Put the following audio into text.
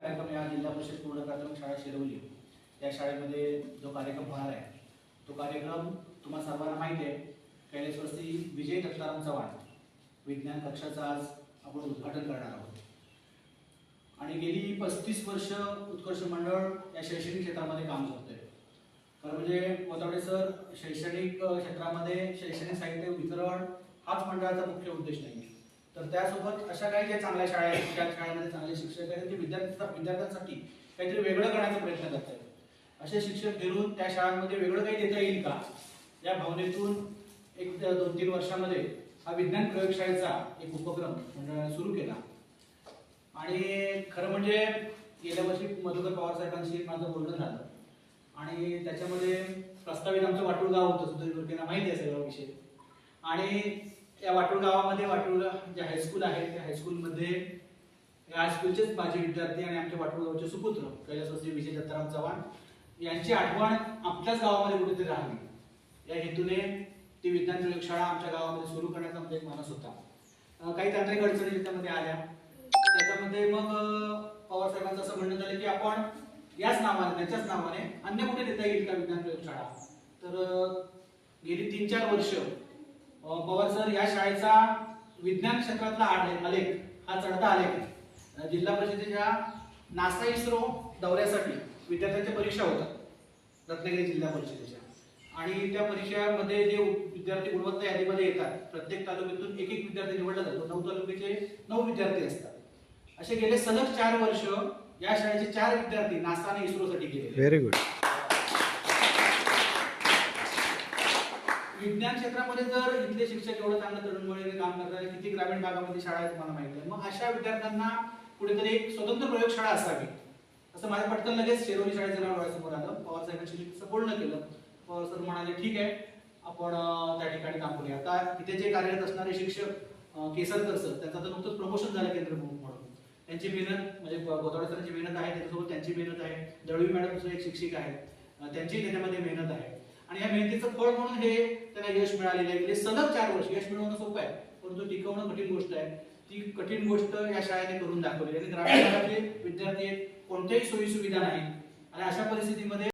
कार्यक्रम या जिल्हा परिषद पूर्ण प्राथमिक शाळा शिरवली या शाळेमध्ये जो कार्यक्रम होणार आहे तो कार्यक्रम तुम्हा सर्वांना माहिती आहे. कैलासवासी विजय दत्ताराम चव्हाण विज्ञान कक्षाचा आज आपण उद्घाटन करणार आहोत. आणि गेली 35 वर्ष उत्कर्ष मंडळ या शैक्षणिक क्षेत्रामध्ये काम करतोय. खरं म्हणजे कोथवडे सर शैक्षणिक क्षेत्रामध्ये शैक्षणिक साहित्य वितरण हाच मंडळाचा मुख्य उद्देश नाही, तर त्यासोबत अशा काही ज्या चांगल्या शाळा आहेत त्या शाळेमध्ये चांगले शिक्षक आहेत ते विद्यार्थ्यांसाठी काहीतरी वेगळं करण्याचा प्रयत्न करत आहेत. असे शिक्षक घेऊन त्या शाळांमध्ये वेगळं काही देता येईल का या भावनेतून एक 2-3 वर्षामध्ये हा विज्ञान प्रयोगशाळेचा एक उपक्रम मंडळाने सुरू केला. आणि खरं म्हणजे गेल्या वर्षी मधुकर पवार साहेबांशी माझं बोलणं झालं आणि त्याच्यामध्ये प्रस्तावित आमचं वाटूळ गाव होतं, सुधीर माहिती आहे सगळा विषय. आणि या वाटूळ गावामध्ये वाटूळ जे हायस्कूल आहे त्या हायस्कूलमध्ये या हायस्कूलचेच माझे विद्यार्थी आणि आमच्या वाटूळ गावचे सुपुत्र कैलासवासी विजय दत्ताराम चव्हाण यांची आठवण आपल्याच गावामध्ये कुठेतरी राहावी या हेतूने ती विज्ञान प्रयोगशाळा आमच्या गावामध्ये सुरू करण्याचा आमचा एक मानस होता. काही तांत्रिक अडचणी त्यामध्ये आल्या. त्याच्यामध्ये मग पवार साहेबांचं असं म्हणणं झालं की आपण याच नावाने त्याच्याच नावाने अन्य कुठे देता येईल का विज्ञान प्रयोगशाळा. तर गेली 3-4 वर्ष पवार सर या शाळेचा विज्ञान क्षेत्रातला आलेख हा चढता आलेख जिल्हा परिषदेच्या नासा इस्रो दौऱ्यासाठी विद्यार्थ्यांच्या परीक्षा होतात रत्नागिरी जिल्हा परिषदेच्या. आणि त्या परीक्षामध्ये जे विद्यार्थी गुणवत्ता यादीमध्ये येतात प्रत्येक तालुक्यातून एक विद्यार्थी निवडला जातो. 9 तालुक्याचे 9 विद्यार्थी असतात. असे गेले सलग 4 वर्ष या शाळेचे 4 विद्यार्थी नासा आणि इस्रोसाठी गेले. Very good. विज्ञान क्षेत्रामध्ये जर इथले शिक्षक एवढं चांगलं तरुणमुळे काम करतात, किती ग्रामीण भागामध्ये शाळा आहेत मला माहिती आहे. मग अशा विद्यार्थ्यांना कुठेतरी एक स्वतंत्र प्रयोगशाळा असावी असं माझ्या पटकन लगेच शेरोली शाळेचं नाव डोळ्यासमोर आलं. पवार साहेबांशी बोलणं केलं. पवार सर म्हणाले ठीक आहे आपण त्या ठिकाणी काम करूया. आता इथे जे कार्यरत असणारे शिक्षक केसरकर सर त्यांचं तर नुकतंच प्रमोशन झालं केंद्र म्हणून. त्यांची मेहनत म्हणजे गोदावडे सरांची मेहनत आहे, त्याच्यासोबत त्यांची मेहनत आहे. दळवी मॅडम दुसरे एक शिक्षिक आहेत त्यांची त्याच्यामध्ये मेहनत आहे. आणि या मेहनतीचं फळ म्हणून हे त्यांना यश मिळालेलं आहे. गेले सलग 4 वर्ष यश मिळवणं सोपं आहे परंतु टिकवणं कठीण गोष्ट आहे. ती कठीण गोष्ट या शाळेने करून दाखवली. आणि ग्रामीण भागातले विद्यार्थी कोणत्याही सोयी सुविधा नाही आणि अशा परिस्थितीमध्ये